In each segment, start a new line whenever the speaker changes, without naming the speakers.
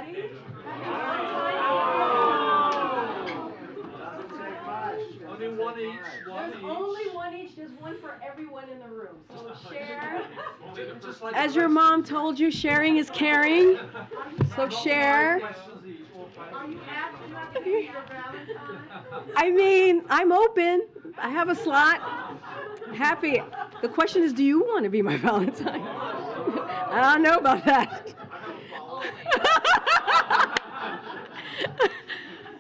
everybody.
Only one each.
There's only one each. There's one for everyone in the room. So share.
As your mom told you, sharing is caring. So share.
Are you asking us to be your Valentine?
I mean, I'm open. I have a slot. Happy. The question is, do you want to be my Valentine? I don't know about that.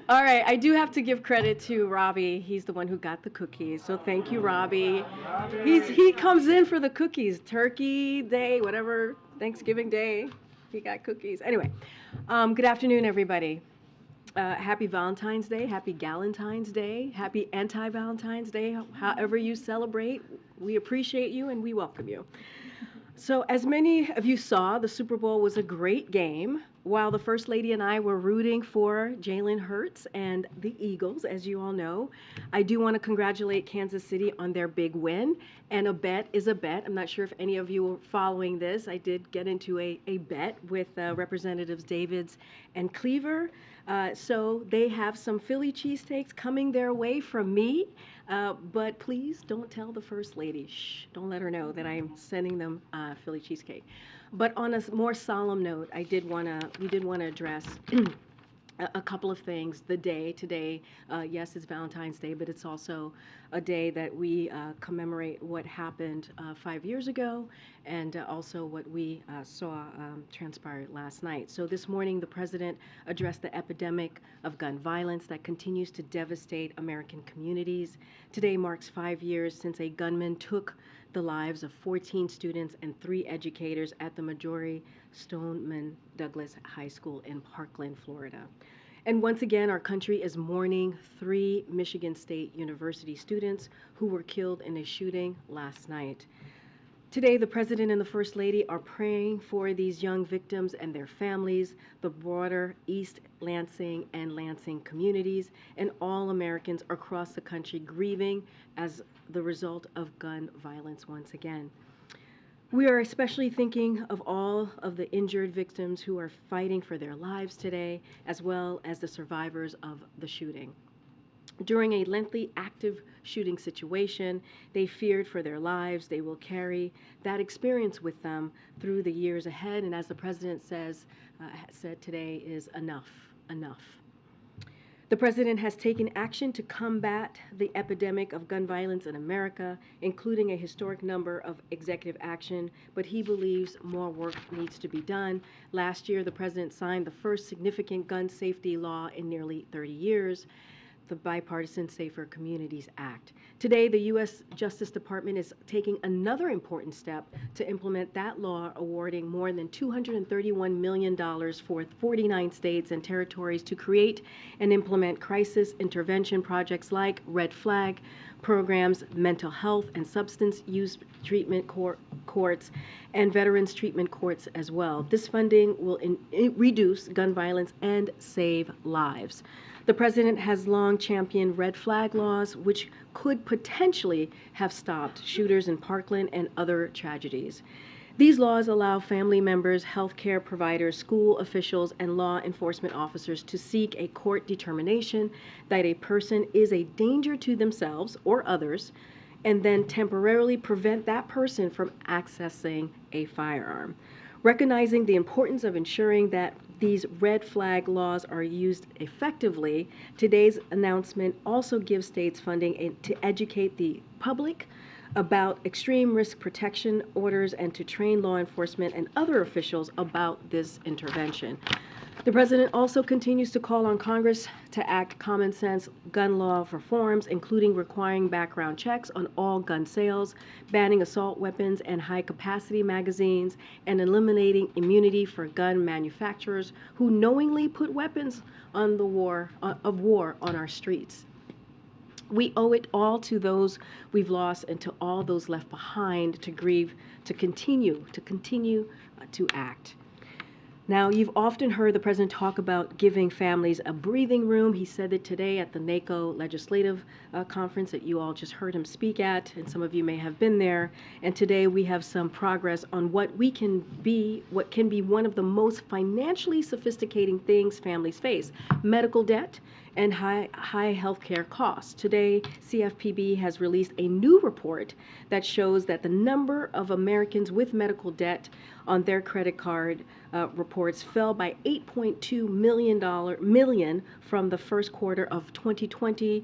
All right, I do have to give credit to Robbie. He's the one who got the cookies. So thank you, Robbie. He comes in for the cookies. Turkey Day, whatever, Thanksgiving Day, he got cookies. Anyway, good afternoon, everybody. Happy Valentine's Day, happy Galentine's Day, happy anti-Valentine's Day, however you celebrate. We appreciate you and we welcome you. So as many of you saw, the Super Bowl was a great game. While the First Lady and I were rooting for Jalen Hurts and the Eagles, as you all know, I do want to congratulate Kansas City on their big win. And a bet is a bet. I'm not sure if any of you were following this. I did get into a bet with Representatives Davids and Cleaver. So they have some Philly cheesesteaks coming their way from me. But please don't tell the First Lady. Shh, don't let her know that I'm sending them Philly cheesecake. But on a more solemn note, we did want to address a couple of things. The day today, yes, it's Valentine's Day, but it's also a day that we commemorate what happened 5 years ago and also what we saw transpire last night. So this morning, the president addressed the epidemic of gun violence that continues to devastate American communities. Today marks 5 years since a gunman took the lives of 14 students and 3 educators at the Marjory Stoneman Douglas High School in Parkland, Florida. And once again, our country is mourning 3 Michigan State University students who were killed in a shooting last night. Today, the President and the First Lady are praying for these young victims and their families, the broader East Lansing and Lansing communities, and all Americans across the country grieving as the result of gun violence once again. We are especially thinking of all of the injured victims who are fighting for their lives today, as well as the survivors of the shooting. During a lengthy, active shooting situation, they feared for their lives. They will carry that experience with them through the years ahead. And as the president said today, is enough, enough. The president has taken action to combat the epidemic of gun violence in America, including a historic number of executive action, but he believes more work needs to be done. Last year, the president signed the first significant gun safety law in nearly 30 years, the Bipartisan Safer Communities Act. Today, the U.S. Justice Department is taking another important step to implement that law, awarding more than $231 million for 49 states and territories to create and implement crisis intervention projects like Red Flag programs, mental health and substance use treatment courts, and veterans treatment courts as well. This funding will reduce gun violence and save lives. The president has long championed red flag laws, which could potentially have stopped shooters in Parkland and other tragedies. These laws allow family members, healthcare providers, school officials, and law enforcement officers to seek a court determination that a person is a danger to themselves or others, and then temporarily prevent that person from accessing a firearm. Recognizing the importance of ensuring that these red flag laws are used effectively, today's announcement also gives states funding to educate the public about extreme risk protection orders and to train law enforcement and other officials about this intervention. The president also continues to call on Congress to act common sense gun law reforms, including requiring background checks on all gun sales, banning assault weapons and high-capacity magazines, and eliminating immunity for gun manufacturers who knowingly put weapons of war on our streets. We owe it all to those we've lost and to all those left behind to grieve, to continue to act. Now, you've often heard the president talk about giving families a breathing room. He said it today at the NACO legislative conference that you all just heard him speak at, and some of you may have been there. And today we have some progress on what can be one of the most financially sophisticating things families face: medical debt and high healthcare costs. Today, CFPB has released a new report that shows that the number of Americans with medical debt on their credit card reports fell by $8.2 million from the first quarter of 2020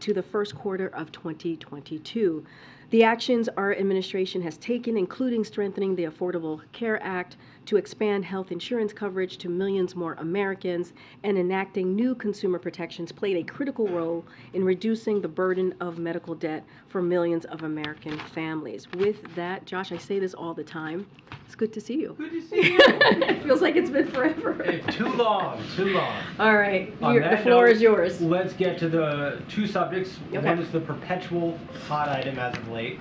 to the first quarter of 2022. The actions our administration has taken, including strengthening the Affordable Care Act to expand health insurance coverage to millions more Americans, and enacting new consumer protections, played a critical role in reducing the burden of medical debt for millions of American families. With that, Josh, I say this all the time. It's good to see you.
Good to see you.
It feels like it's been forever.
Hey, too long.
All right,
The
floor is yours.
Let's get to the two subjects.
Okay.
One is the perpetual hot item as of late.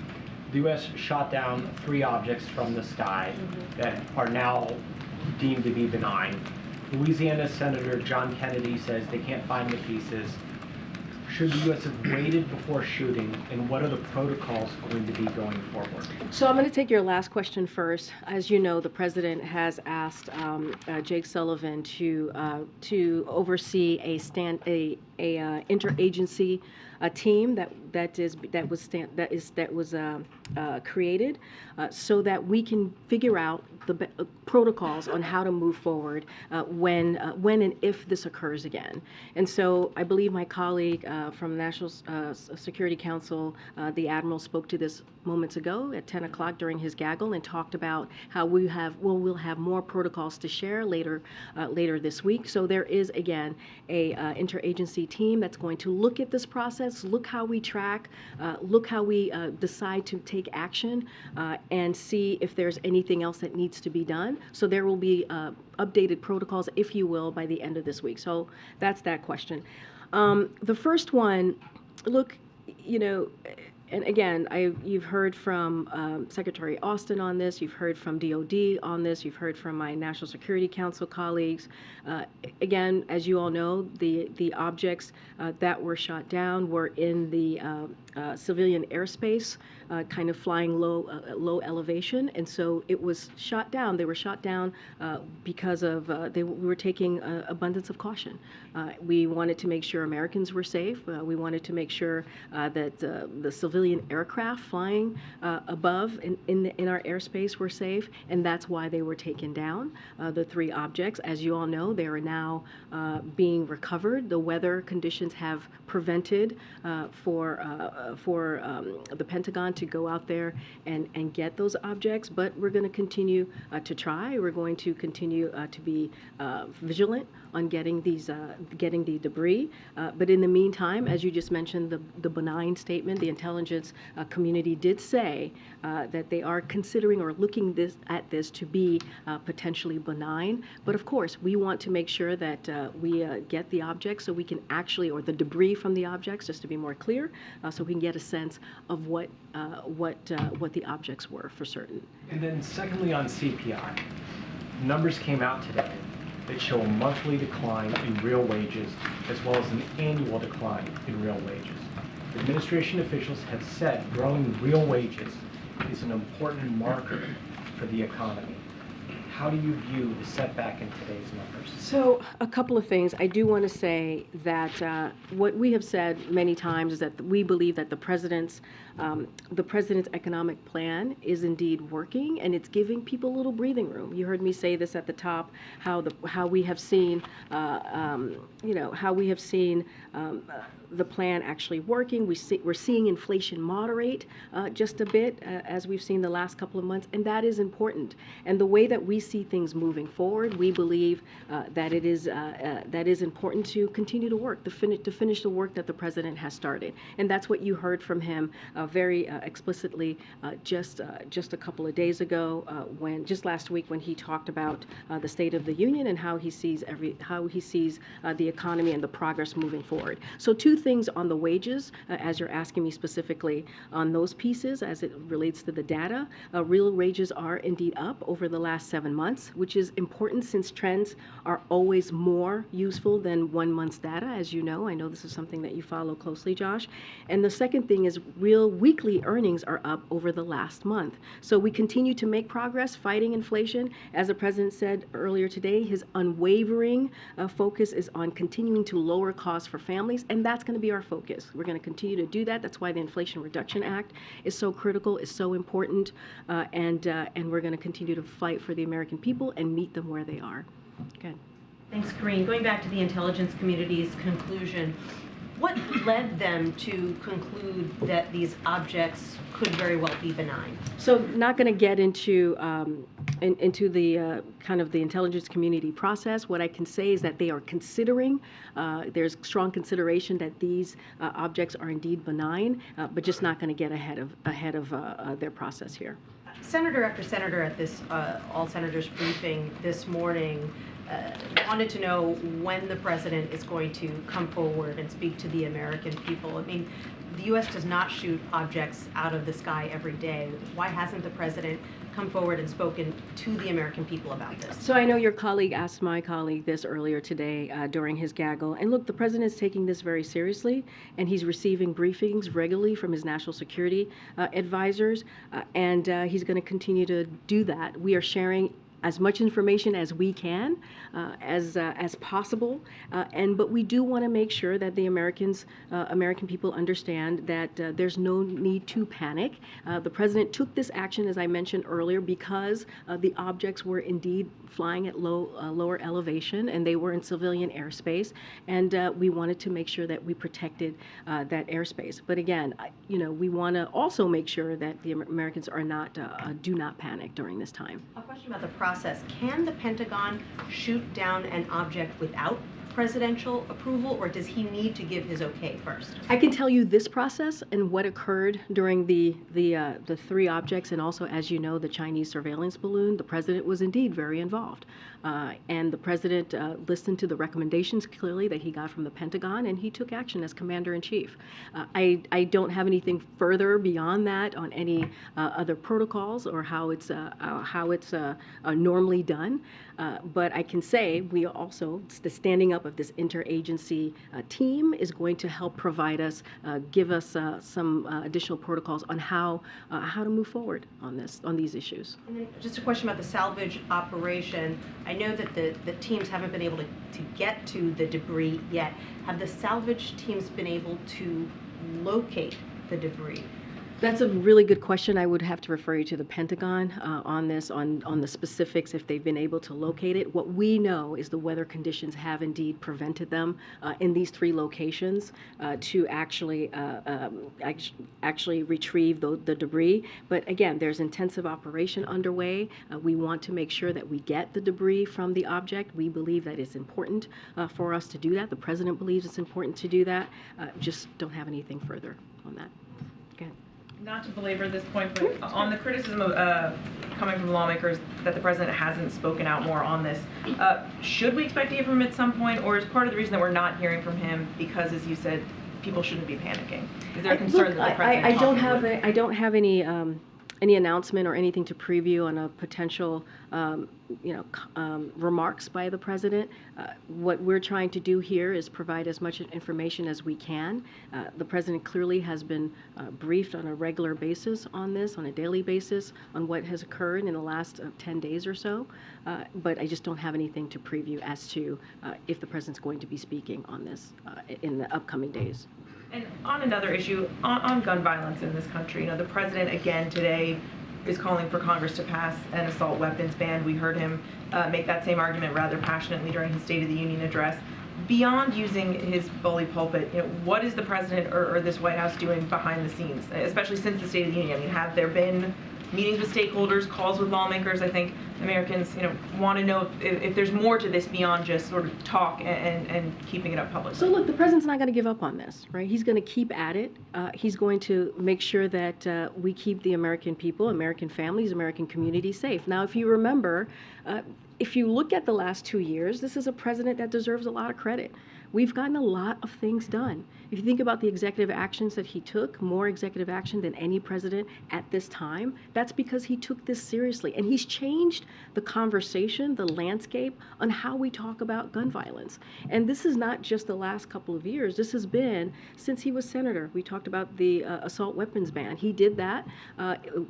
The U.S. shot down 3 objects from the sky that are now deemed to be benign. Louisiana Senator John Kennedy says they can't find the pieces. Should the U.S. have waited before shooting, and what are the protocols going to be going forward?
So I'm going to take your last question first. As you know, the president has asked Jake Sullivan to oversee a interagency team that was created so that we can figure out the protocols on how to move forward when and if this occurs again. And so I believe my colleague from the National Security Council, the Admiral, spoke to this moments ago at 10 o'clock during his gaggle and talked about how we'll have more protocols to share later this week. So there is, again, a interagency team that's going to look at this process, look how we track, look how we decide to take action, and see if there's anything else that needs to be done. So there will be updated protocols, if you will, by the end of this week. So that's that question. The first one, look, you know, and again, you've heard from Secretary Austin on this, you've heard from DOD on this, you've heard from my National Security Council colleagues. Again, as you all know, the objects that were shot down were in the civilian airspace, kind of flying low elevation, and so it was shot down. They were shot down because of we were taking abundance of caution. We wanted to make sure Americans were safe. We wanted to make sure that the civilian aircraft flying above in our airspace were safe, and that's why they were taken down. The 3 objects, as you all know, they are now being recovered. The weather conditions have prevented for the Pentagon to go out there and get those objects, but we're going to continue to try. We're going to continue to be vigilant on getting the debris. But in the meantime, as you just mentioned, the benign statement, the intelligence community did say that they are considering or looking at this to be potentially benign. But of course, we want to make sure that we get the objects so we can actually, or the debris from the objects, just to be more clear, so we can get a sense of what the objects were for certain.
And then secondly, on CPI, numbers came out today that show a monthly decline in real wages as well as an annual decline in real wages. Administration officials have said growing real wages is an important marker for the economy. How do you view the setback in today's numbers?
So a couple of things. I do want to say that what we have said many times is that we believe that the president's economic plan is indeed working, and it's giving people a little breathing room. You heard me say this at the top, how we have seen, the plan actually working. We're seeing inflation moderate just a bit as we've seen the last couple of months, and that is important. And the way that we see things moving forward, we believe that it is important to continue to work, to finish the work that the president has started, and that's what you heard from him very explicitly just a couple of days ago, just last week when he talked about the State of the Union and how he sees the economy and the progress moving forward. So two things on the wages, as you're asking me specifically on those pieces as it relates to the data. Real wages are indeed up over the last 7 months, which is important since trends are always more useful than 1 month's data, as you know. I know this is something that you follow closely, Josh. And the second thing is real weekly earnings are up over the last month. So we continue to make progress fighting inflation. As the president said earlier today, his unwavering focus is on continuing to lower costs for families, and that's going to be our focus. We're going to continue to do that. That's why the Inflation Reduction Act is so critical, is so important, and we're going to continue to fight for the American people and meet them where they are. Good.
Thanks, Karine. Going back to the intelligence community's conclusion, what led them to conclude that these objects could very well be benign?
So, not going to get into the kind of the intelligence community process. What I can say is that they are considering. There's strong consideration that these objects are indeed benign, but just not going to get ahead of their process here.
Senator after senator at this all senators briefing this morning wanted to know when the president is going to come forward and speak to the American people. I mean, the U.S. does not shoot objects out of the sky every day. Why hasn't the president come forward and spoken to the American people about this?
So I know your colleague asked my colleague this earlier today during his gaggle. And look, the president is taking this very seriously, and he's receiving briefings regularly from his national security advisors, and he's going to continue to do that. We are sharing as much information as we can, as possible, but we do want to make sure that the American people understand that there's no need to panic. The president took this action, as I mentioned earlier, because the objects were indeed flying at lower elevation, and they were in civilian airspace, and we wanted to make sure that we protected that airspace. But again, we want to also make sure that the Americans are not do not panic during this time.
A question about the process. Can the Pentagon shoot down an object without presidential approval, or does he need to give his okay first?
I can tell you this process and what occurred during the three objects, and also, as you know, the Chinese surveillance balloon. The president was indeed very involved, and the president listened to the recommendations clearly that he got from the Pentagon, and he took action as commander-in-chief. I don't have anything further beyond that on any other protocols or how it's normally done, but I can say we also the standing up of this interagency team is going to help provide us, give us some additional protocols on how to move forward on these issues.
And then just a question about the salvage operation. I know that the teams haven't been able to get to the debris yet. Have the salvage teams been able to locate the debris?
That's a really good question. I would have to refer you to the Pentagon on this, on the specifics, if they've been able to locate it. What we know is the weather conditions have indeed prevented them in these three locations to actually retrieve the debris. But again, there's intensive operation underway. We want to make sure that we get the debris from the object. We believe that it's important for us to do that. The president believes it's important to do that. Just don't have anything further on that. Okay.
Not to belabor this point, but on the criticism of coming from lawmakers that the president hasn't spoken out more on this, should we expect to hear from him at some point, or is part of the reason that we're not hearing from him because, as you said, people shouldn't be panicking? Is there a concern that the president?
I don't have any announcement or anything to preview on a potential remarks by the president. What we're trying to do here is provide as much information as we can. The president clearly has been briefed on a regular basis on this, on a daily basis, on what has occurred in the last 10 days or so. But I just don't have anything to preview as to if the president's going to be speaking on this in the upcoming days.
And on another issue, on gun violence in this country, the president again today is calling for Congress to pass an assault weapons ban. We heard him make that same argument rather passionately during his State of the Union address. Beyond using his bully pulpit, what is the president or this White House doing behind the scenes, especially since the State of the Union? I mean, have there been meetings with stakeholders, calls with lawmakers? I think Americans, want to know if there's more to this beyond just sort of talk and keeping it up publicly.
So look, the president's not going to give up on this, right? He's going to keep at it. He's going to make sure that we keep the American people, American families, American communities safe. Now, if you remember, if you look at the last 2 years, this is a president that deserves a lot of credit. We've gotten a lot of things done. If you think about the executive actions that he took, more executive action than any president at this time, that's because he took this seriously. And he's changed the conversation, the landscape on how we talk about gun violence. And this is not just the last couple of years. This has been since he was senator. We talked about the assault weapons ban. He did that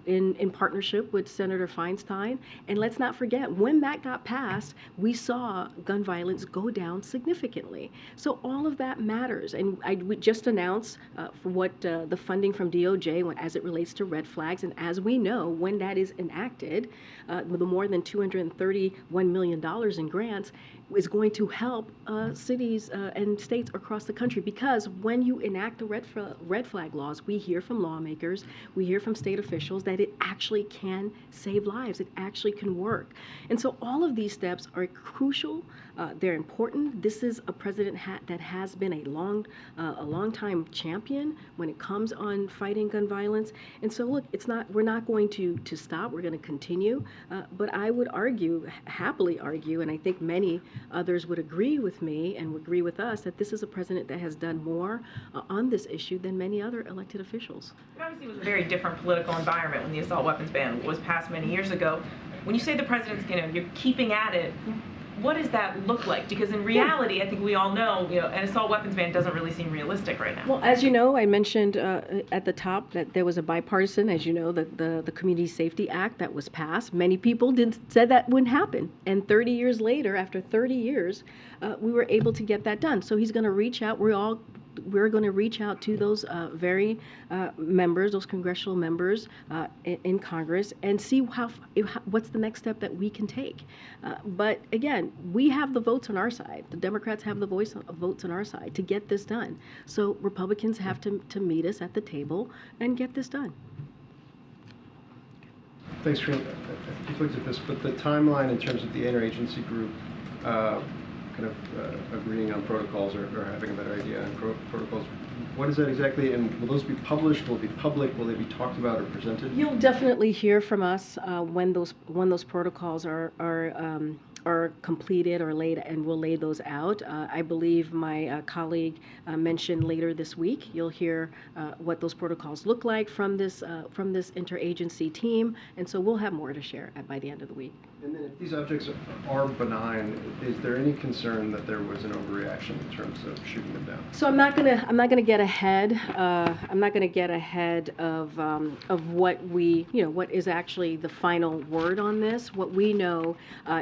in partnership with Senator Feinstein. And let's not forget, when that got passed, we saw gun violence go down significantly. So all of that matters. And we just announced for what the funding from DOJ as it relates to red flags. And as we know, when that is enacted, with the more than $231 million in grants, is going to help cities and states across the country. Because when you enact the red flag laws, we hear from lawmakers, we hear from state officials that it actually can save lives. It actually can work. And so all of these steps are crucial. They're important. This is a president that has been a long time champion when it comes on fighting gun violence. And so look, we're not going to stop. We're going to continue. But I would happily argue, and I think many others would agree with me and would agree with us, that this is a president that has done more on this issue than many other elected officials.
It obviously was a very different political environment when the assault weapons ban was passed many years ago. When you say the president's, you're keeping at it, what does that look like? Because in reality, I think we all know, an assault weapons ban doesn't really seem realistic right now.
Well, as you know, I mentioned at the top that there was a bipartisan, as you know, the Community Safety Act that was passed. Many people said that wouldn't happen. And 30 years later, after 30 years, we were able to get that done. So he's going to reach out. We're going to reach out to those very members, those congressional members in Congress, and see what's the next step that we can take. But again, we have the votes on our side. The Democrats have the votes on our side to get this done. So Republicans have to meet us at the table and get this done.
Thanks, Karine. I just looked at this, but the timeline in terms of the interagency group agreeing on protocols or having a better idea on protocols, what is that exactly, and will those be published, will it be public, will they be talked about or presented?
You'll definitely hear from us when those protocols are completed or laid, and we'll lay those out. I believe my colleague mentioned later this week, you'll hear what those protocols look like from this interagency team, and so we'll have more to share by the end of the week.
And then if these objects are benign, is there any concern that there was an overreaction in terms of shooting them down?
So I'm not gonna get ahead. I'm not gonna get ahead of what what is actually the final word on this. What we know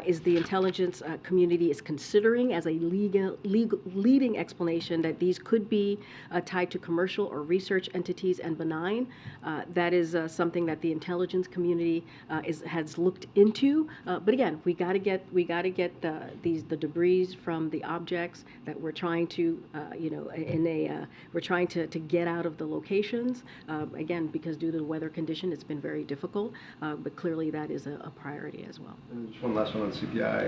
is the intelligence community is considering as a leading explanation that these could be tied to commercial or research entities and benign. That is something that the intelligence community has looked into. But again, we got to get the debris from the objects that we're trying to we're trying to get out of the locations. Again, because due to the weather condition, it's been very difficult. But clearly, that is a priority as well.
And just one last one on CPI.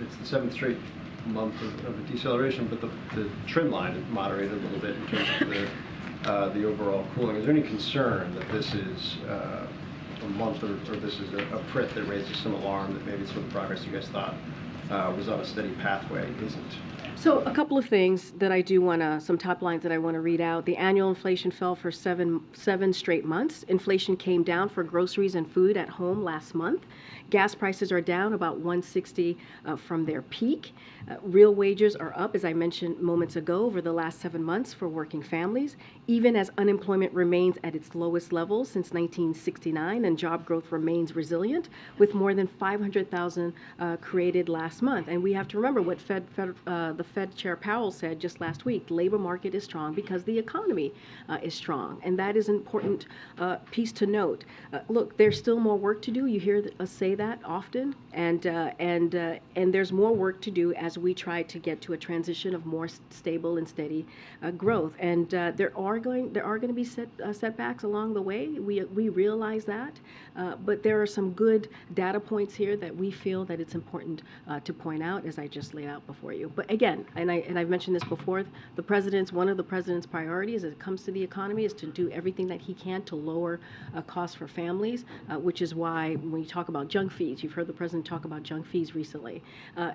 It's the 7th straight month of a deceleration, but the trend line is moderated a little bit in terms of the overall cooling. Is there any concern that this is a month or this is a PRIT that raises some alarm that maybe some of the progress you guys thought was on a steady pathway isn't?
So a couple of things that I do want to, some top lines that I want to read out. The annual inflation fell for seven straight months. Inflation came down for groceries and food at home last month. Gas prices are down about $1.60 from their peak. Real wages are up, as I mentioned moments ago, over the last 7 months for working families, even as unemployment remains at its lowest level since 1969 and job growth remains resilient, with more than 500,000 created last month. And we have to remember what the Fed Chair Powell said just last week. The labor market is strong because the economy is strong, and that is an important piece to note. Look, there's still more work to do. You hear us say that often, and there's more work to do as we try to get to a transition of more stable and steady growth. And there are going to be setbacks along the way. We realize that, but there are some good data points here that we feel that it's important to point out, as I just laid out before you. But again, and I've mentioned this before, one of the president's priorities as it comes to the economy is to do everything that he can to lower costs for families, which is why when you talk about junk fees, you've heard the president talk about junk fees recently.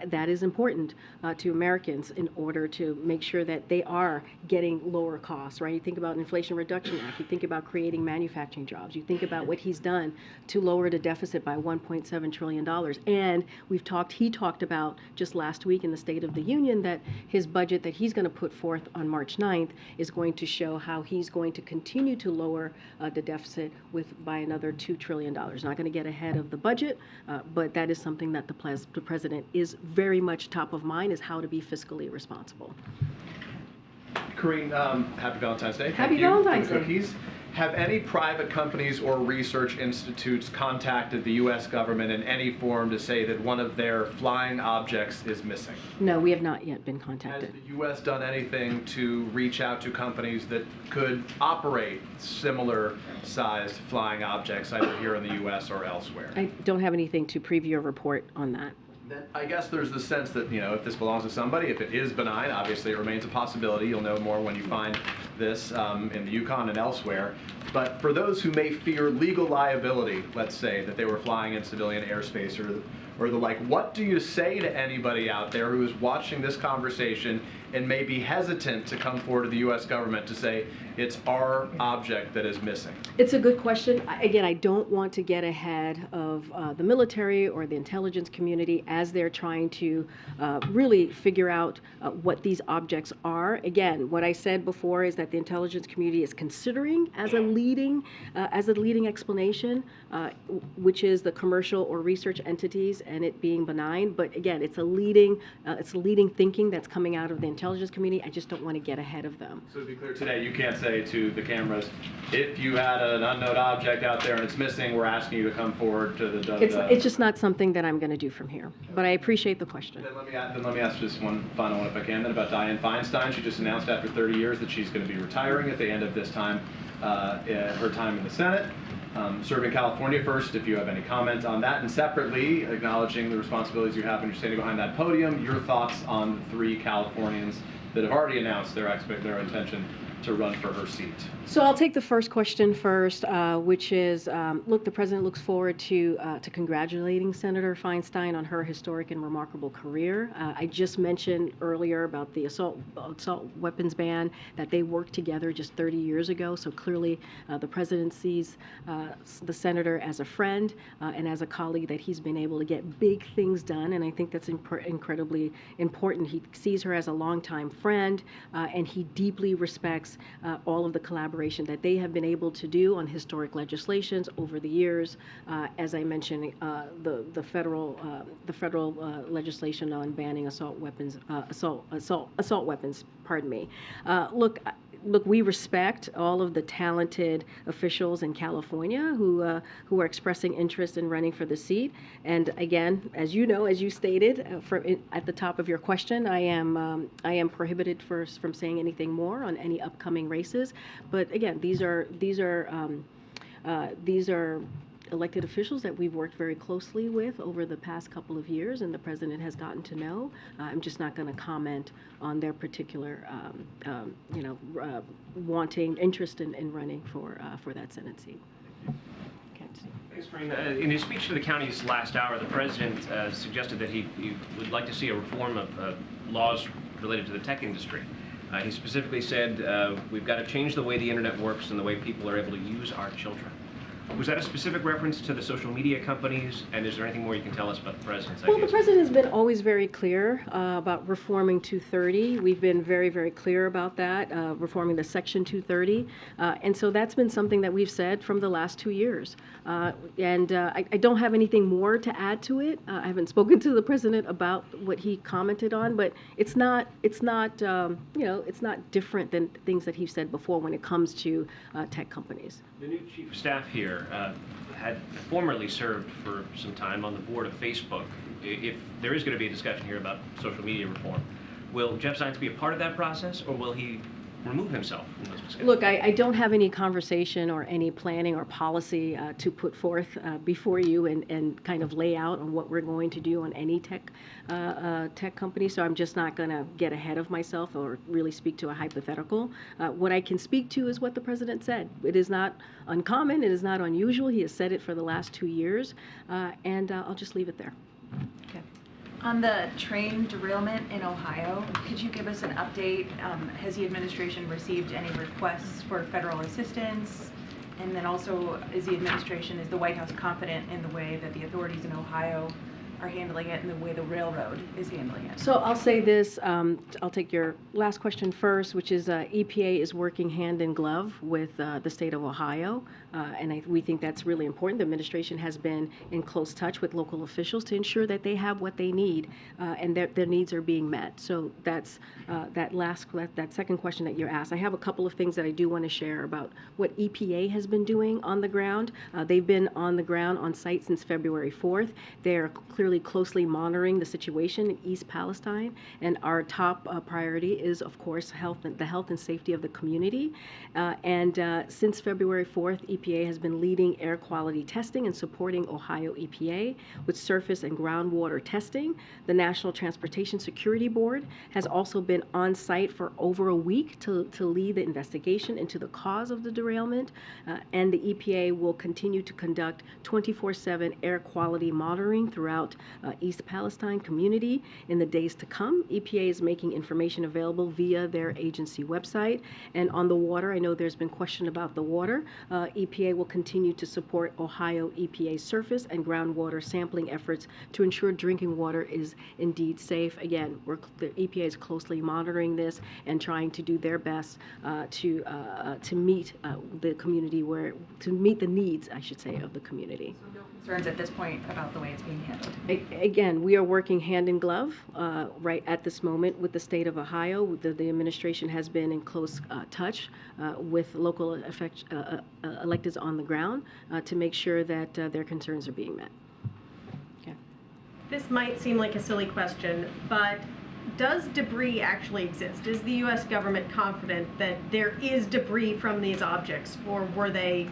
That is important to Americans in order to make sure that they are getting lower costs, right? You think about Inflation Reduction Act, you think about creating manufacturing jobs, you think about what he's done to lower the deficit by $1.7 trillion. And he talked about just last week in the State of the Union that his budget that he's going to put forth on March 9th is going to show how he's going to continue to lower the deficit by another $2 trillion. Not going to get ahead of the budget, but that is something that the president is very much top of mind, is how to be fiscally responsible.
Karine, happy Valentine's Day.
Happy Valentine's Day.
Cookies. Have any private companies or research institutes contacted the U.S. government in any form to say that one of their flying objects is missing?
No, we have not yet been
Has
contacted.
the U.S. done anything to reach out to companies that could operate similar sized flying objects either here in the U.S. or elsewhere?
I don't have anything to preview or report on that.
Then I guess there's the sense that, you know, if this belongs to somebody, if it is benign, obviously it remains a possibility. You'll know more when you find this in the Yukon and elsewhere. But for those who may fear legal liability, let's say, that they were flying in civilian airspace or the like, what do you say to anybody out there who is watching this conversation and may be hesitant to come forward to the U.S. government to say it's our object that is missing?
It's a good question. Again, I don't want to get ahead of the military or the intelligence community as they're trying to really figure out what these objects are. Again, what I said before is that the intelligence community is considering as a leading explanation, which is the commercial or research entities and it being benign. But again, it's a leading thinking that's coming out of the intelligence community. I just don't want to get ahead of them.
So to be clear today, you can't say to the cameras, if you had an unknown object out there and it's missing, we're asking you to come forward to the...
It's just not something that I'm going to do from here, but I appreciate the question.
Then let me ask just one final one, if I can, then about Dianne Feinstein. She just announced after 30 years that she's going to be retiring at the end of this time, her time in the Senate. Serving California first, if you have any comment on that, and separately, acknowledging the responsibilities you have when you're standing behind that podium, your thoughts on the 3 Californians that have already announced their intention to run for her seat.
So I'll take the first question first, which is, look, the president looks forward to congratulating Senator Feinstein on her historic and remarkable career. I just mentioned earlier about the assault weapons ban, that they worked together just 30 years ago. So clearly, the president sees the senator as a friend and as a colleague that he's been able to get big things done, and I think that's incredibly important. He sees her as a longtime friend, and he deeply respects all of the collaboration that they have been able to do on historic legislations over the years. As I mentioned, the federal legislation on banning assault weapons. Pardon me. Look, we respect all of the talented officials in California who are expressing interest in running for the seat. And again, as you know, as you stated at the top of your question, I am prohibited from saying anything more on any upcoming races. But again, these are elected officials that we've worked very closely with over the past couple of years, and the president has gotten to know. I'm just not going to comment on their particular, wanting interest in running for that Senate seat.
Thanks, Karine. In his speech to the counties last hour, the president suggested that he would like to see a reform of laws related to the tech industry. He specifically said, we've got to change the way the internet works and the way people are able to use our children. Was that a specific reference to the social media companies, and is there anything more you can tell us about the president's ideas?
Well, the president has been always very clear about reforming 230. We've been very, very clear about that, reforming the Section 230. And so that's been something that we've said from the last 2 years. I don't have anything more to add to it. I haven't spoken to the president about what he commented on, but it's not different than things that he said before when it comes to tech companies.
The new chief of staff here had formerly served for some time on the board of Facebook. If there is going to be a discussion here about social media reform, will Jeff Zients be a part of that process, or will he remove himself from those discussions?
Look, I don't have any conversation or any planning or policy to put forth before you and kind of lay out on what we're going to do on any tech company, so I'm just not going to get ahead of myself or really speak to a hypothetical. What I can speak to is what the president said. It is not uncommon, it is not unusual. He has said it for the last 2 years, and I'll just leave it there.
Okay. On the train derailment in Ohio, could you give us an update? Has the administration received any requests for federal assistance? And then also, is the White House confident in the way that the authorities in Ohio are handling it and the way the railroad is handling it?
So I'll say this, I'll take your last question first, which is EPA is working hand in glove with the state of Ohio, and we think that's really important. The administration has been in close touch with local officials to ensure that they have what they need and their needs are being met. So that's that second question that you asked. I have a couple of things that I do want to share about what EPA has been doing on the ground. They've been on the ground on site since February 4th. They're clearly closely monitoring the situation in East Palestine, and our top priority is, of course, the health and safety of the community. Since February 4th, EPA has been leading air quality testing and supporting Ohio EPA with surface and groundwater testing. The National Transportation Security Board has also been on site for over a week to lead the investigation into the cause of the derailment, and the EPA will continue to conduct 24/7 air quality monitoring throughout East Palestine community in the days to come. EPA is making information available via their agency website. And on the water, I know there's been question about the water. EPA will continue to support Ohio EPA surface and groundwater sampling efforts to ensure drinking water is indeed safe. Again, the EPA is closely monitoring this and trying to do their best to meet the community to meet the needs, I should say, of the community.
So no concerns at this point about the way it's being handled?
Again, we are working hand in glove right at this moment with the state of Ohio. The administration has been in close touch with local electeds on the ground to make sure that their concerns are being met. Okay.
This might seem like a silly question, but does debris actually exist? Is the U.S. government confident that there is debris from these objects, or were they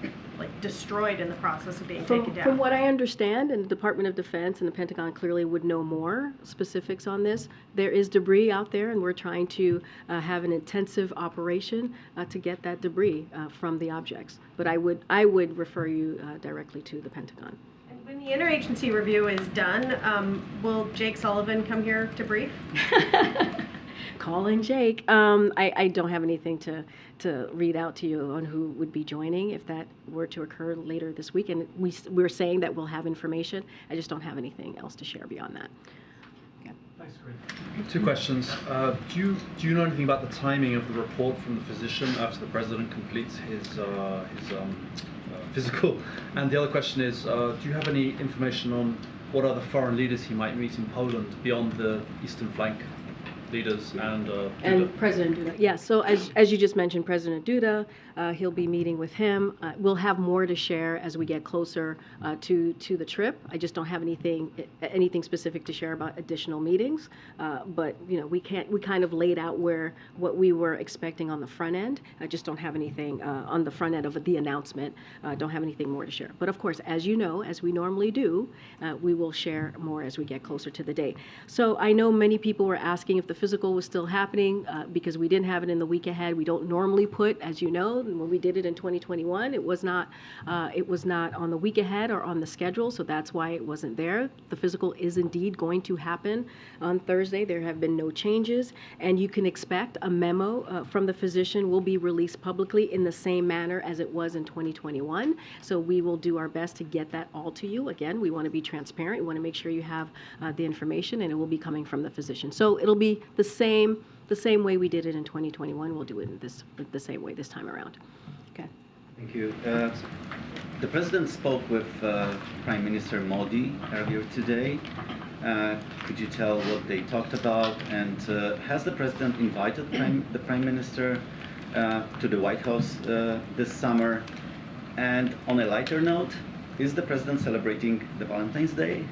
destroyed in the process of being taken down?
From what I understand, and the Department of Defense and the Pentagon clearly would know more specifics on this, there is debris out there, and we're trying to have an intensive operation to get that debris from the objects. But I would refer you directly to the Pentagon.
When the interagency review is done, will Jake Sullivan come here to brief?
Calling Jake. I don't have anything to read out to you on who would be joining if that were to occur later this week. And we're saying that we'll have information. I just don't have anything else to share beyond that. Okay.
Thanks, Karine.
2 questions. Do you know anything about the timing of the report from the physician after the president completes his physical? And the other question is, do you have any information on what other foreign leaders he might meet in Poland beyond the eastern flank leaders and
President Duda? Yeah, so as you just mentioned, President Duda, he'll be meeting with him. We'll have more to share as we get closer to the trip. I just don't have anything specific to share about additional meetings, but we kind of laid out what we were expecting on the front end. I just don't have anything on the front end of the announcement. Don't have anything more to share. But of course, as you know, as we normally do, we will share more as we get closer to the date. So I know many people were asking if the physical was still happening because we didn't have it in the week ahead. We don't normally put, as you know, when we did it in 2021, it was not on the week ahead or on the schedule, so that's why it wasn't there. The physical is indeed going to happen on Thursday. There have been no changes, and you can expect a memo from the physician will be released publicly in the same manner as it was in 2021. So we will do our best to get that all to you. Again, we want to be transparent. We want to make sure you have the information, and it will be coming from the physician. So it'll be the same way we did it in 2021. We'll do it in the same way this time around. Okay.
Thank you. The president spoke with Prime Minister Modi earlier today. Could you tell what they talked about? And has the president invited the Prime Minister to the White House this summer? And on a lighter note, is the president celebrating the Valentine's Day?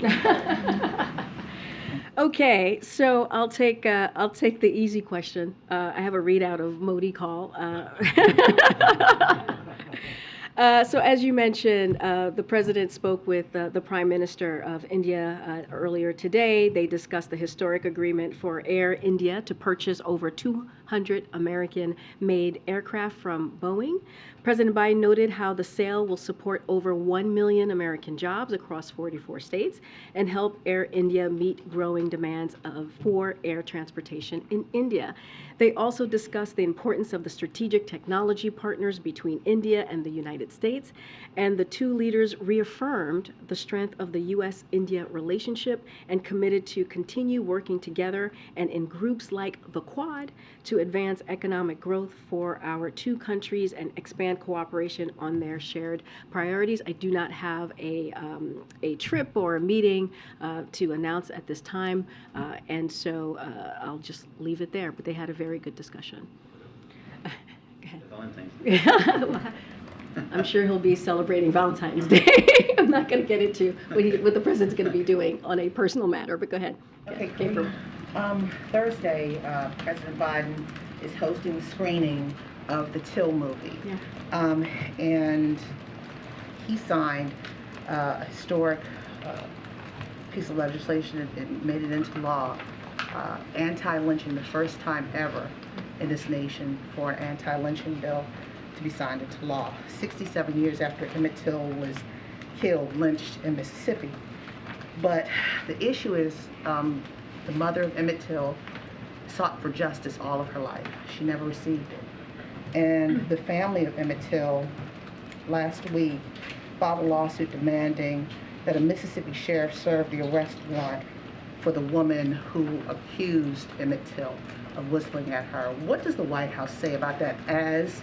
Okay, so I'll take the easy question. I have a readout of Modi call. So as you mentioned, the president spoke with the Prime Minister of India earlier today. They discussed the historic agreement for Air India to purchase over 200 American-made aircraft from Boeing. President Biden noted how the sale will support over 1 million American jobs across 44 states and help Air India meet growing demands for air transportation in India. They also discussed the importance of the strategic technology partners between India and the United States, and the two leaders reaffirmed the strength of the U.S.-India relationship and committed to continue working together and in groups like the Quad to advance economic growth for our two countries and expand cooperation on their shared priorities. I do not have a trip or a meeting to announce at this time, and so I'll just leave it there. But they had a very good discussion. Go ahead.
Valentine's.
I'm sure he'll be celebrating Valentine's Day. I'm not going to get into what the president's going to be doing on a personal matter, but go ahead.
Okay, Thursday, President Biden is hosting the screening of the Till movie.
Yeah.
And he signed a historic piece of legislation and made it into law, anti-lynching, the first time ever in this nation for an anti-lynching bill to be signed into law. 67 years after Emmett Till was killed, lynched in Mississippi. But the issue is the mother of Emmett Till sought for justice all of her life. She never received it. And the family of Emmett Till last week filed a lawsuit demanding that a Mississippi sheriff serve the arrest warrant for the woman who accused Emmett Till of whistling at her. What does the White House say about that as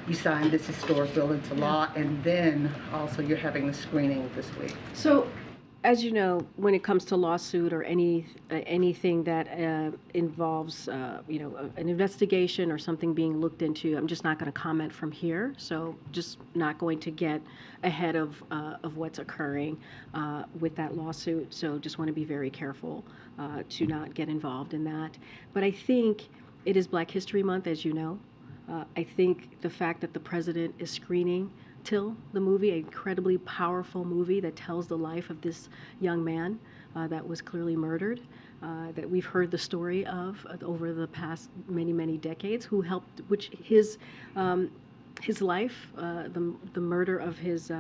you signed this historic bill into law, and then also you're having the screening this week?
So, as you know, when it comes to lawsuit or anything that involves, an investigation or something being looked into, I'm just not going to comment from here. So, just not going to get ahead of what's occurring with that lawsuit. So, just want to be very careful to not get involved in that. But I think it is Black History Month, as you know. I think the fact that the president is screening Till, the movie, an incredibly powerful movie that tells the life of this young man that was clearly murdered, that we've heard the story of over the past many decades, who helped, which his life, the murder of his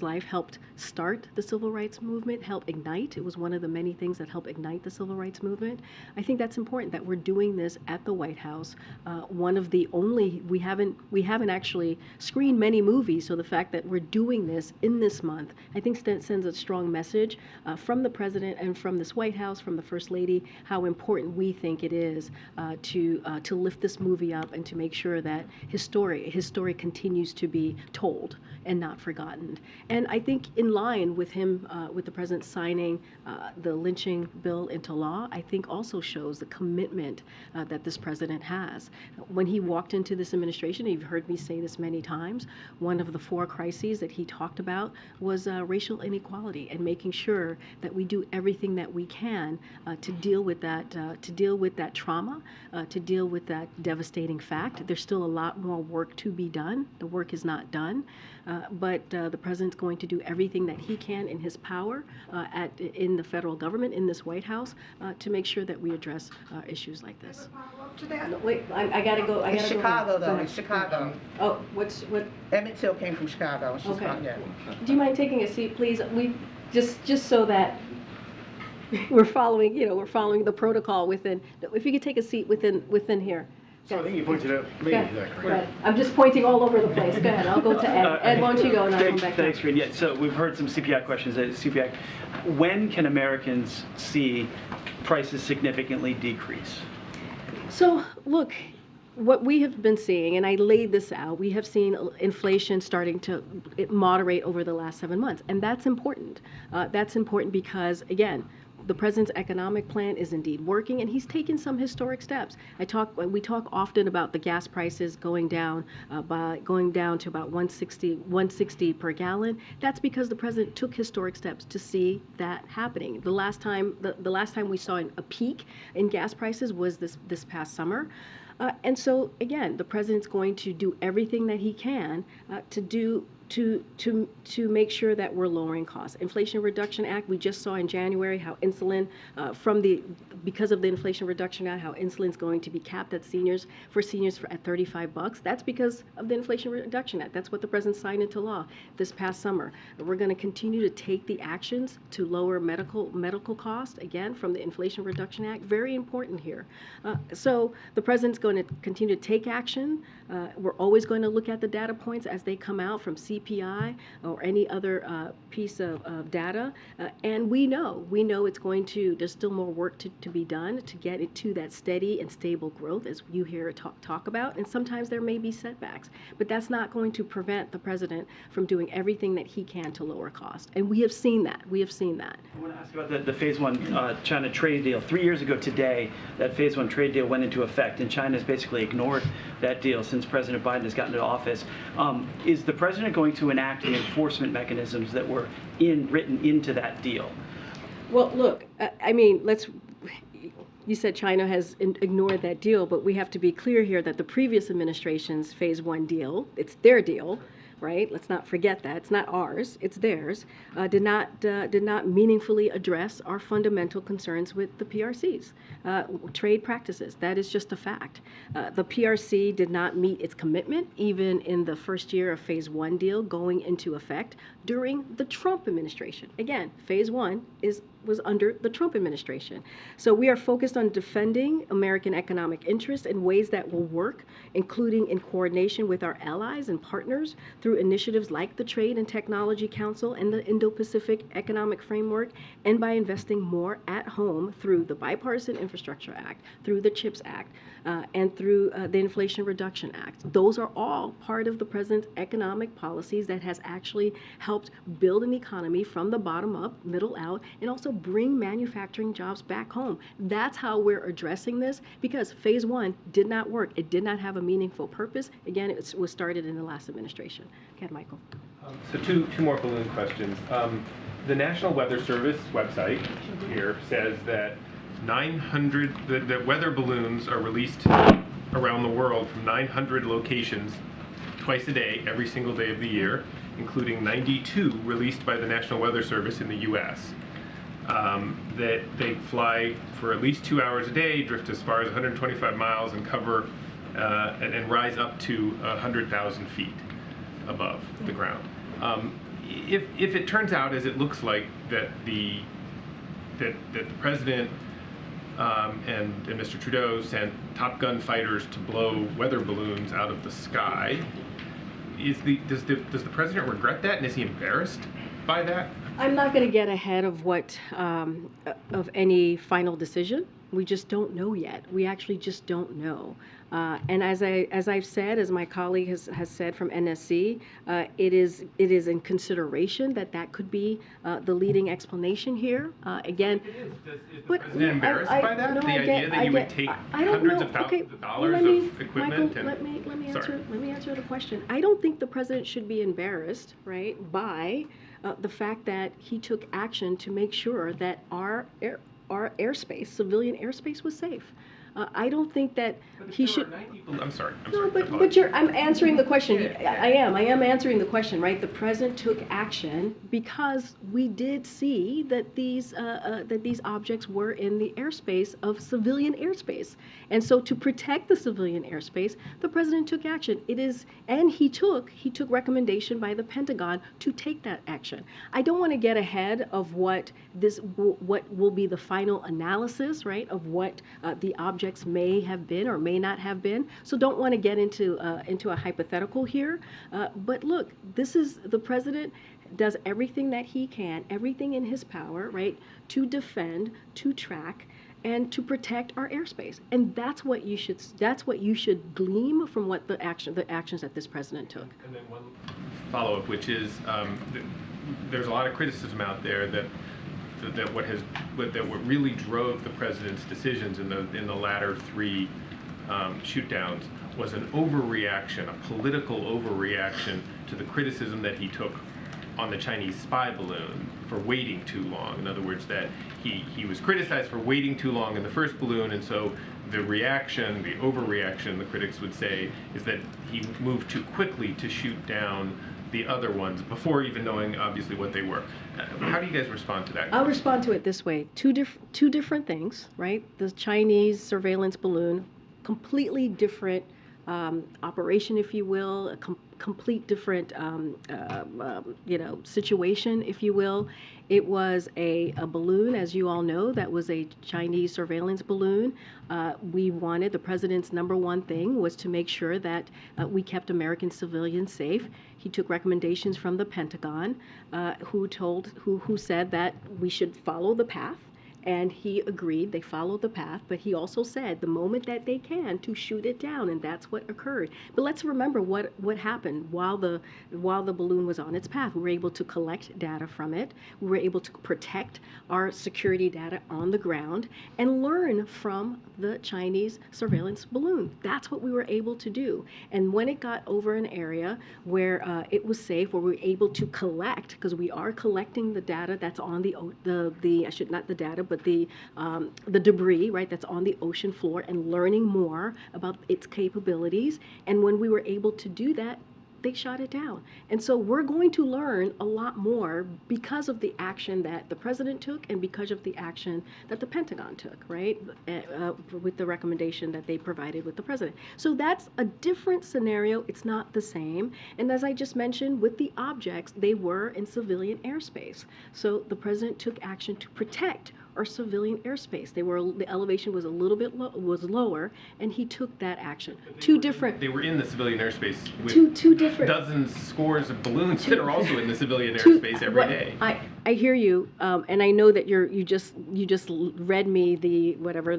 life helped start the civil rights movement, helped ignite. It was one of the many things that helped ignite the civil rights movement. I think that's important that we're doing this at the White House. One of the only, we haven't actually screened many movies, so the fact that we're doing this in this month, I think that sends a strong message from the president and from this White House, from the First Lady, how important we think it is to lift this movie up and to make sure that his story continues to be told and not forgotten. And I think in line with him, with the president signing the lynching bill into law, I think also shows the commitment that this president has. When he walked into this administration, you've heard me say this many times, one of the 4 crises that he talked about was racial inequality and making sure that we do everything that we can to deal with that trauma, to deal with that devastating fact. There's still a lot more work to be done. The work is not done, but the president's going to do everything that he can in his power in the federal government, in this White House, to make sure that we address issues like this. No, wait, I gotta go.
It's Chicago, though. It's Chicago.
Oh, what?
Emmett Till came from Chicago. She's
Okay.
yeah.
Do you mind taking a seat, please? We just so that we're following the protocol within. If you could take a seat within here.
So I think you pointed out me.
Go ahead. I'm just pointing all over the place. Go ahead. I'll go to Ed. Ed, why don't you go and I'll come back.
Thanks, Karine. Yeah, so we've heard some CPI questions. CPI, when can Americans see prices significantly decrease?
So, look, what we have been seeing, and I laid this out, we have seen inflation starting to moderate over the last 7 months. And that's important. That's important because, again, the president's economic plan is indeed working, and he's taken some historic steps. We talk often about the gas prices going down to about 160 per gallon. That's because the president took historic steps to see that happening. The last time we saw a peak in gas prices was this past summer. And so, again, the president's going to do everything that he can to make sure that we're lowering costs. Inflation Reduction Act, we just saw in January how insulin, because of the Inflation Reduction Act, how insulin's going to be capped at seniors at $35. That's because of the Inflation Reduction Act. That's what the president signed into law this past summer. We're going to continue to take the actions to lower medical costs, again, from the Inflation Reduction Act. Very important here. So the president's going to continue to take action. We're always going to look at the data points as they come out from CPI or any other piece of data. And we know there's still more work to be done to get it to that steady and stable growth, as you hear talk about. And sometimes there may be setbacks, but that's not going to prevent the president from doing everything that he can to lower cost. And we have seen that. I
want to ask about the Phase 1 China trade deal. 3 years ago today, that Phase 1 trade deal went into effect, and China has basically ignored that deal since President Biden has gotten into office. Is the president going to enact the enforcement mechanisms that were written into that deal?
Well, look, you said China has ignored that deal, but we have to be clear here that the previous administration's Phase 1 deal, it's their deal, right? Let's not forget that. It's not ours, it's theirs, did not meaningfully address our fundamental concerns with the PRCs. Trade practices, that is just a fact. The PRC did not meet its commitment even in the first year of Phase 1 deal going into effect during the Trump administration. Again, Phase 1 was under the Trump administration. So we are focused on defending American economic interests in ways that will work, including in coordination with our allies and partners through initiatives like the Trade and Technology Council and the Indo-Pacific Economic Framework, and by investing more at home through the Bipartisan Infrastructure Act, through the CHIPS Act, and through the Inflation Reduction Act. Those are all part of the president's economic policies that has actually helped build an economy from the bottom up, middle out, and also bring manufacturing jobs back home. That's how we're addressing this, because Phase 1 did not work. It did not have a meaningful purpose. Again, it was started in the last administration. Okay, Michael.
So two more balloon questions. The National Weather Service website here says that 900, the weather balloons are released around the world from 900 locations twice a day, every single day of the year, including 92 released by the National Weather Service in the U.S. That they fly for at least 2 hours a day, drift as far as 125 miles, and cover and rise up to 100,000 feet above the ground. If it turns out, as it looks like, that the president and Mr. Trudeau sent Top Gun fighters to blow weather balloons out of the sky, does the president regret that, and is he embarrassed by that?
I'm not going to get ahead of of any final decision. We just don't know yet. We actually just don't know. And as I've said, as my colleague has said from NSC, it is in consideration that could be the leading explanation here. Again,
is the president embarrassed by that? The idea that you would take hundreds of thousands of dollars of equipment?
Michael, let me answer the question. I don't think the president should be embarrassed, right, by the fact that he took action to make sure that our airspace, civilian airspace, was safe. I don't think that he should.
I'm sorry.
I'm answering the question. I am answering the question, right? The president took action because we did see that these objects were in the airspace of civilian airspace, and so to protect the civilian airspace, the president took action. He took recommendation by the Pentagon to take that action. I don't want to get ahead of what will be the final analysis, right, of what the objects may have been or may not have been. So don't want to get into a hypothetical here. But look, the president does everything that he can, everything in his power, right, to defend, to track, and to protect our airspace. And that's what you should glean from what the actions that this president took.
And then one follow-up, which is there's a lot of criticism out there that what really drove the president's decisions in the latter three shoot-downs was an overreaction, a political overreaction to the criticism that he took on the Chinese spy balloon for waiting too long. In other words, that he was criticized for waiting too long in the first balloon, and so the reaction, the overreaction, the critics would say, is that he moved too quickly to shoot down the other ones before even knowing obviously what they were. How do you guys respond to that?
I'll respond to it this way. Two different things, right? The Chinese surveillance balloon, completely different operation, if you will, a complete different situation, if you will. It was a balloon, as you all know, that was a Chinese surveillance balloon. The president's number one thing was to make sure that we kept American civilians safe. He took recommendations from the Pentagon, who said that we should follow the path. And he agreed, they followed the path, but he also said the moment that they can to shoot it down, and that's what occurred. But let's remember what happened while the balloon was on its path. We were able to collect data from it. We were able to protect our security data on the ground and learn from the Chinese surveillance balloon. That's what we were able to do. And when it got over an area where it was safe, where we were able to collect, because we are collecting the data that's on the debris, right, that's on the ocean floor, and learning more about its capabilities. And when we were able to do that, they shot it down. And so we're going to learn a lot more because of the action that the president took and because of the action that the Pentagon took, right, with the recommendation that they provided with the president. So that's a different scenario. It's not the same. And as I just mentioned, with the objects, they were in civilian airspace. So the president took action to protect our civilian airspace. The elevation was a little bit lower, and he took that action.
They were in the civilian airspace with
two different
dozens, scores of balloons that are also in the civilian airspace every day.
I hear you, and I know that you just read me the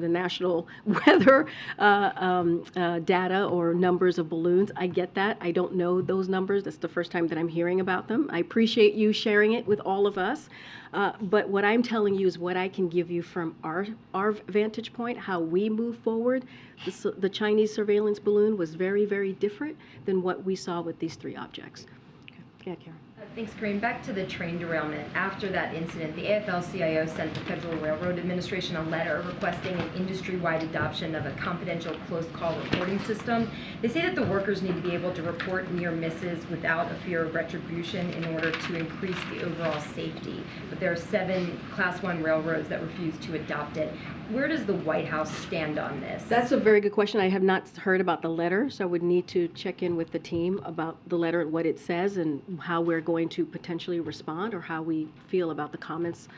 national weather data or numbers of balloons. I get that. I don't know those numbers. That's the first time that I'm hearing about them. I appreciate you sharing it with all of us. But what I'm telling you is what I can give you from our vantage point, how we move forward. The Chinese surveillance balloon was very, very different than what we saw with these three objects. Okay. Yeah, Karen.
Thanks, Karine. Back to the train derailment. After that incident, the AFL-CIO sent the Federal Railroad Administration a letter requesting an industry-wide adoption of a confidential closed call reporting system. They say that the workers need to be able to report near misses without a fear of retribution in order to increase the overall safety. But there are 7 Class 1 railroads that refuse to adopt it. Where does the White House stand on this?
That's a very good question. I have not heard about the letter, so I would need to check in with the team about the letter and what it says and how we're going to potentially respond or how we feel about the comments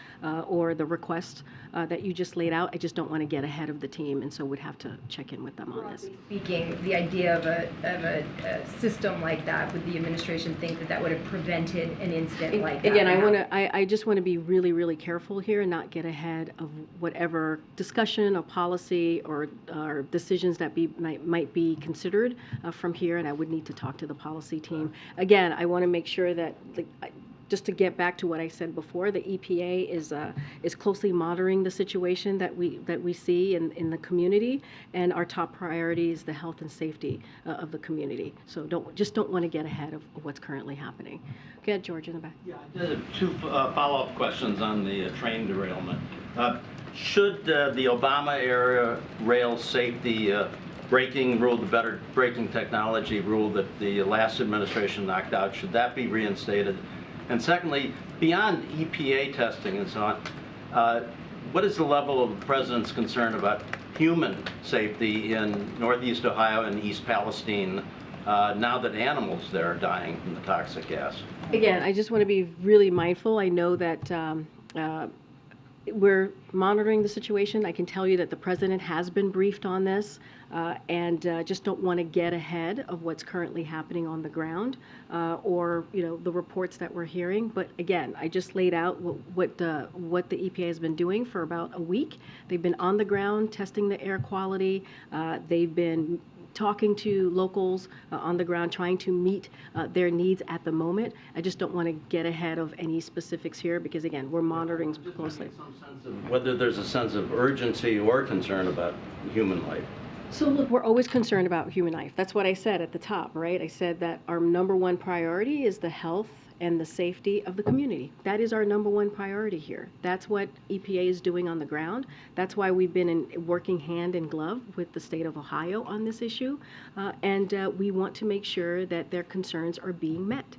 or the request that you just laid out. I just don't want to get ahead of the team, and so would have to check in with them on this.
Speaking, the idea of a system like that, would the administration think that would have prevented an incident like that?
Again, I just want to be really, really careful here and not get ahead of whatever discussion or policy or decisions that might be considered from here, and I would need to talk to the policy team. Again, I want to make sure that, just to get back to what I said before, the EPA is closely monitoring the situation that we see in the community, and our top priority is the health and safety of the community. So don't want to get ahead of what's currently happening. Go ahead, George, in the back.
Yeah, I did 2 follow-up questions on the train derailment. Should the Obama era rail safety braking rule, the better braking technology rule that the last administration knocked out, should that be reinstated? And secondly, beyond EPA testing and so on, what is the level of the president's concern about human safety in Northeast Ohio and East Palestine now that animals there are dying from the toxic gas?
Again, I just want to be really mindful. I know that we're monitoring the situation. I can tell you that the president has been briefed on this, and just don't want to get ahead of what's currently happening on the ground or the reports that we're hearing. But again, I just laid out what the EPA has been doing for about a week. They've been on the ground testing the air quality. They've been talking to locals on the ground, trying to meet their needs at the moment. I just don't want to get ahead of any specifics here because, again, we're monitoring closely.
Whether there's a sense of urgency or concern about human life.
So look, we're always concerned about human life. That's what I said at the top, right? I said that our number one priority is the health and the safety of the community. That is our number one priority here. That's what EPA is doing on the ground. That's why we've been working hand in glove with the state of Ohio on this issue. And we want to make sure that their concerns are being met.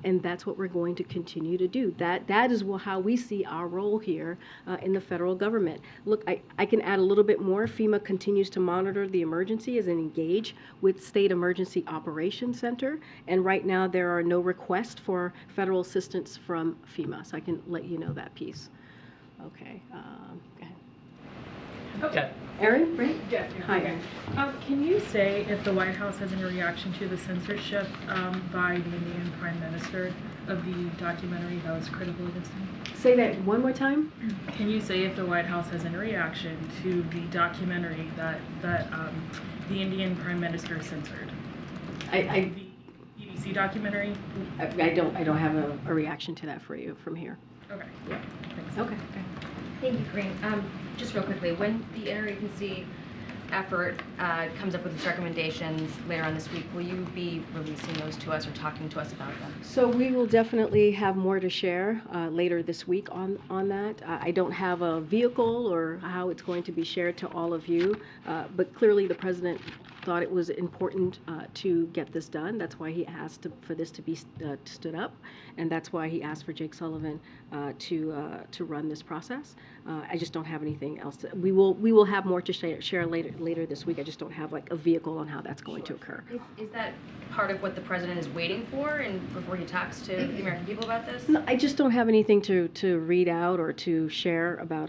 And that's what we're going to continue to do. That is how we see our role here in the federal government. Look, I can add a little bit more. FEMA continues to monitor the emergency and engage with State Emergency Operations Center. And right now there are no requests for federal assistance from FEMA. So I can let you know that piece. Okay, go ahead.
Okay.
Erin, right?
Yeah.
Hi,
Okay. Can you say if the White House has any reaction to the censorship by the Indian Prime Minister of the documentary that was critical against him?
Say that one more time.
Can you say if the White House has any reaction to the documentary that the Indian Prime Minister censored? The BBC documentary?
I don't have a reaction to that for you from here.
Okay.
Yeah.
Thanks.
Okay.
Thank you, Karine. Just real quickly, when the interagency effort comes up with its recommendations later on this week, will you be releasing those to us or talking to us about them?
So we will definitely have more to share later this week on that. I don't have a vehicle or how it's going to be shared to all of you, but clearly the President thought it was important to get this done. That's why he asked for this to be stood up, and that's why he asked for Jake Sullivan to run this process. I just don't have anything else. We will have more to share later this week. I just don't have like a vehicle on how that's going to occur.
Is that part of what the President is waiting for and before he talks to the American people about this?
No, I just don't have anything to read out or to share about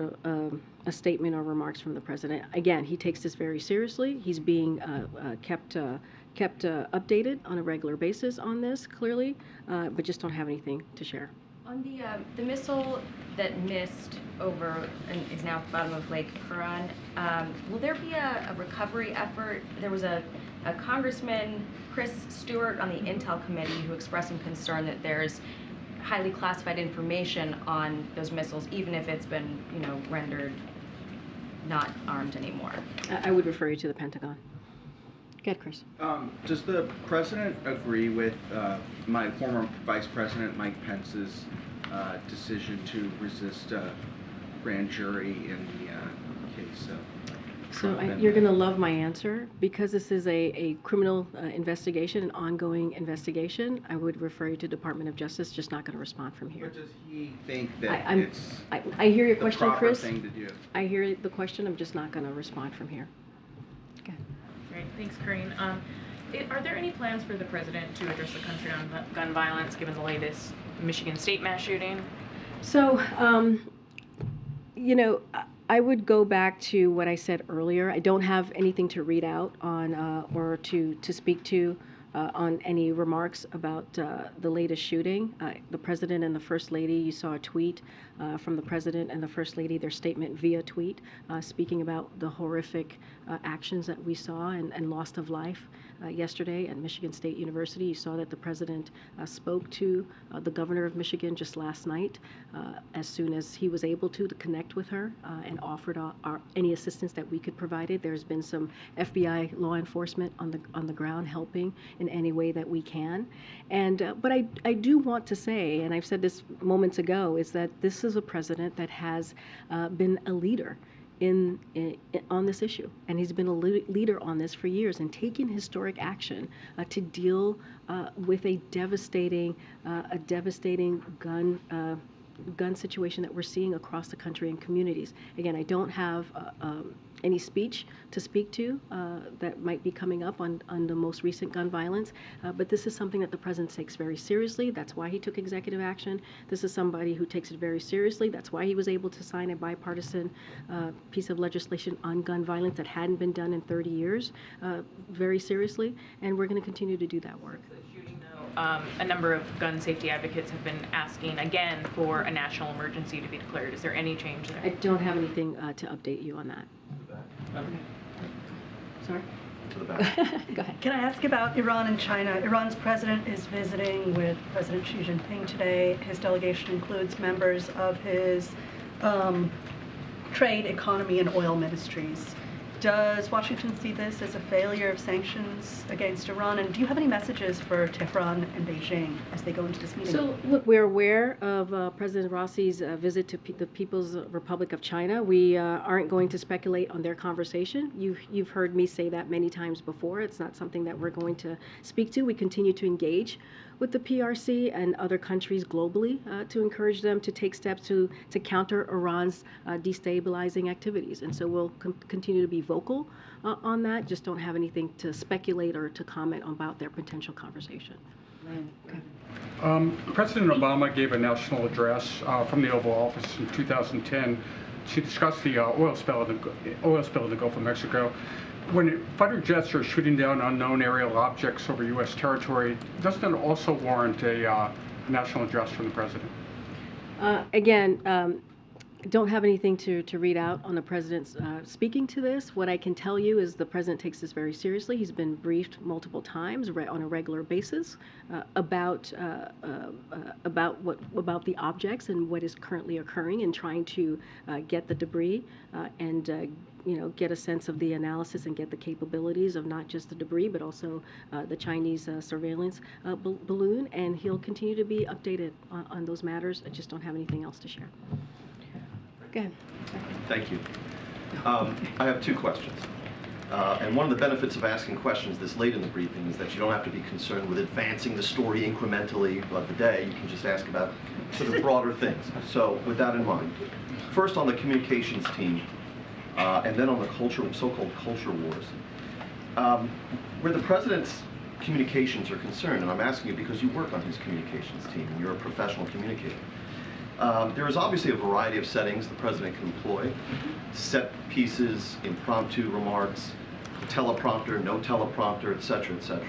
a statement or remarks from the President. Again, he takes this very seriously. He's being kept updated on a regular basis on this, clearly, but just don't have anything to share.
On the missile that missed over and is now at the bottom of Lake Huron, will there be a recovery effort? There was a Congressman, Chris Stewart, on the Intel Committee who expressed some concern that there's highly classified information on those missiles, even if it's been, rendered not armed anymore.
I would refer you to the Pentagon. Go ahead, Chris.
Does the President agree with my former Vice President Mike Pence's decision to resist a grand jury in the case of
So you're going to love my answer. Because this is a criminal investigation, an ongoing investigation, I would refer you to Department of Justice, just not going to respond from here.
But does he think that it's
I hear your
the
question,
proper
Chris.
thing to do?
I hear the question. I'm just not going to respond from here.
Great, thanks, Karine. Are there any plans for the President to address the country on gun violence, given the latest Michigan State mass shooting?
So, I would go back to what I said earlier. I don't have anything to read out on or to speak to on any remarks about the latest shooting. The President and the First Lady, you saw a tweet from the President and the First Lady, their statement via tweet, speaking about the horrific actions that we saw and loss of life yesterday at Michigan State University. You saw that the President spoke to the Governor of Michigan just last night as soon as he was able to connect with her and offered any assistance that we could provide it. There's been some FBI law enforcement on the ground helping in any way that we can. And but I do want to say, and I've said this moments ago, is that this is a president that has been a leader on this issue, and he's been a leader on this for years and taken historic action to deal with a devastating gun situation that we're seeing across the country and communities. Again, I don't have any speech to speak to that might be coming up on the most recent gun violence, but this is something that the President takes very seriously. That's why he took executive action. This is somebody who takes it very seriously. That's why he was able to sign a bipartisan piece of legislation on gun violence that hadn't been done in 30 years very seriously, and we're going to continue to do that work.
A number of gun safety advocates have been asking again for a national emergency to be declared. Is there any change there?
I don't have anything to update you on that. Sorry?
to the back.
Go ahead.
Can I ask about Iran and China? Iran's president is visiting with President Xi Jinping today. His delegation includes members of his trade, economy, and oil ministries. Does Washington see this as a failure of sanctions against Iran? And do you have any messages for Tehran and Beijing as they go into this meeting?
So, look, we're aware of President Rossi's visit to the People's Republic of China. We aren't going to speculate on their conversation. You've heard me say that many times before. It's not something that we're going to speak to. We continue to engage with the PRC and other countries globally to encourage them to take steps to counter Iran's destabilizing activities. And so we'll continue to be vocal on that. Just don't have anything to speculate or to comment about their potential conversation. Okay.
President Obama gave a national address from the Oval Office in 2010 to discuss the oil spill in the Gulf of Mexico. When fighter jets are shooting down unknown aerial objects over U.S. territory, doesn't that also warrant a national address from the president?
Again, don't have anything to read out on the president's speaking to this. What I can tell you is the president takes this very seriously. He's been briefed multiple times on a regular basis about the objects and what is currently occurring, and trying to get the debris and get a sense of the analysis and get the capabilities of not just the debris, but also the Chinese surveillance balloon. And he'll continue to be updated on those matters. I just don't have anything else to share. Go ahead.
Thank you. I have two questions. And one of the benefits of asking questions this late in the briefing is that you don't have to be concerned with advancing the story incrementally of the day. You can just ask about sort of broader things. So with that in mind, first on the communications team, and then on the so-called culture wars. Where the president's communications are concerned, and I'm asking you because you work on his communications team and you're a professional communicator, there is obviously a variety of settings the president can employ: set pieces, impromptu remarks, teleprompter, no teleprompter, etc., etc.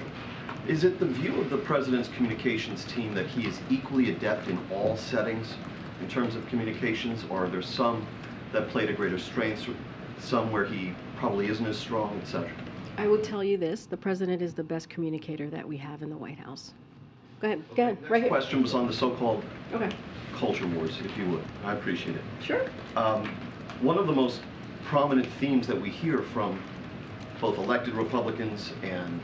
Is it the view of the president's communications team that he is equally adept in all settings in terms of communications, or are there some that play to greater strengths, some where he probably isn't as strong, etc.?
I will tell you this: the president is the best communicator that we have in the White House. Go ahead. Go ahead. Right here.
The question was on the so-called
Okay.
culture wars, if you would. I appreciate it.
Sure.
One of the most prominent themes that we hear from both elected Republicans and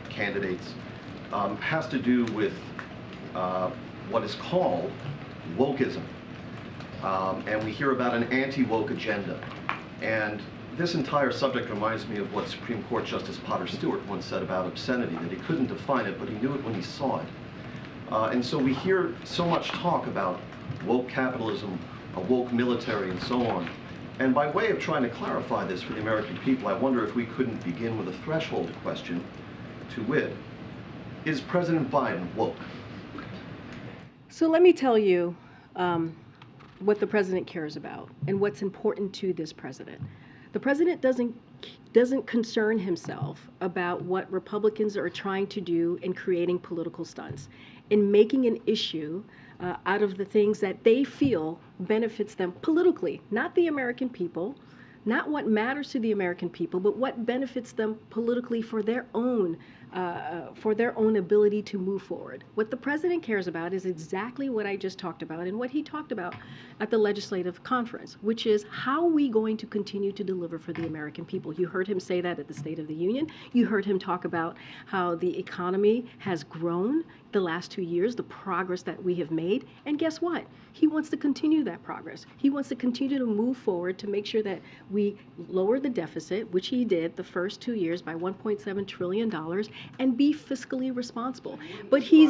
candidates has to do with what is called wokeism. And we hear about an anti-woke agenda. And this entire subject reminds me of what Supreme Court Justice Potter Stewart once said about obscenity, that he couldn't define it, but he knew it when he saw it. And so we hear so much talk about woke capitalism, a woke military, and so on. And by way of trying to clarify this for the American people, I wonder if we couldn't begin with a threshold question, to wit, is President Biden woke?
So let me tell you what the president cares about and what's important to this president. The president doesn't concern himself about what Republicans are trying to do in creating political stunts, in making an issue out of the things that they feel benefits them politically, not the American people, not what matters to the American people, but what benefits them politically for their own ability to move forward. What the president cares about is exactly what I just talked about and what he talked about at the legislative conference, which is how are we going to continue to deliver for the American people. You heard him say that at the State of the Union. You heard him talk about how the economy has grown the last 2 years, the progress that we have made, and guess what? He wants to continue that progress. He wants to continue to move forward to make sure that we lower the deficit, which he did the first 2 years by $1.7 trillion, and be fiscally responsible. But he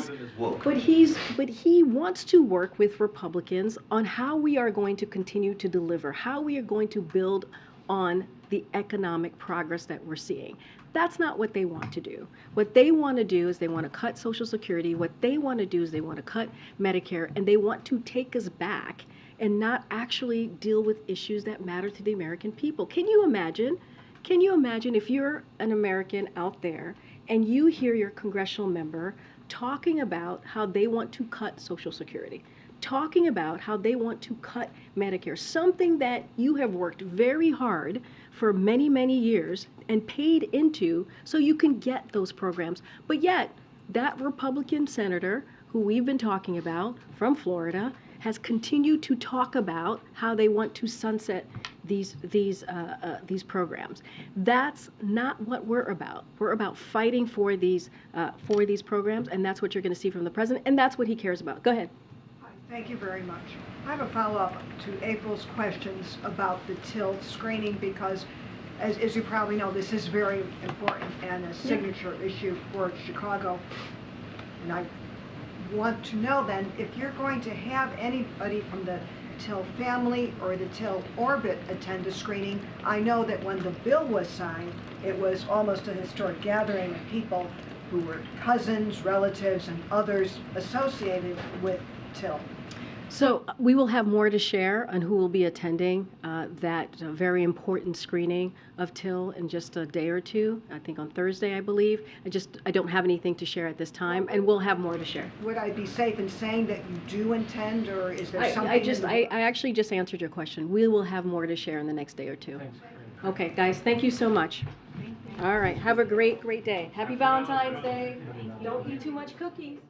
wants to work with Republicans on how we are going to continue to deliver, how we are going to build on the economic progress that we're seeing. That's not what they want to do. What they want to do is they want to cut Social Security. What they want to do is they want to cut Medicare, and they want to take us back and not actually deal with issues that matter to the American people. Can you imagine if you're an American out there and you hear your congressional member talking about how they want to cut Social Security, talking about how they want to cut Medicare, something that you have worked very hard for many, many years and paid into so you can get those programs. But yet, that Republican senator who we've been talking about from Florida has continued to talk about how they want to sunset these programs. That's not what we're about. We're about fighting for these programs, and that's what you're going to see from the president, and that's what he cares about. Go ahead.
Thank you very much. I have a follow-up to April's questions about the TIL screening because, as you probably know, this is very important and a signature issue for Chicago. And I want to know then, if you're going to have anybody from the TIL family or the TIL orbit attend the screening, I know that when the bill was signed, it was almost a historic gathering of people who were cousins, relatives, and others associated with TIL.
So we will have more to share on who will be attending that very important screening of TIL in just a day or two, I think on Thursday, I believe. I don't have anything to share at this time, and we'll have more to share.
Would I be safe in saying that you do intend, or is there something?
I actually just answered your question. We will have more to share in the next day or two.
Thanks.
Okay, guys, thank you so much. All right, have a great day. Happy Valentine's Day. Don't eat too much cookies.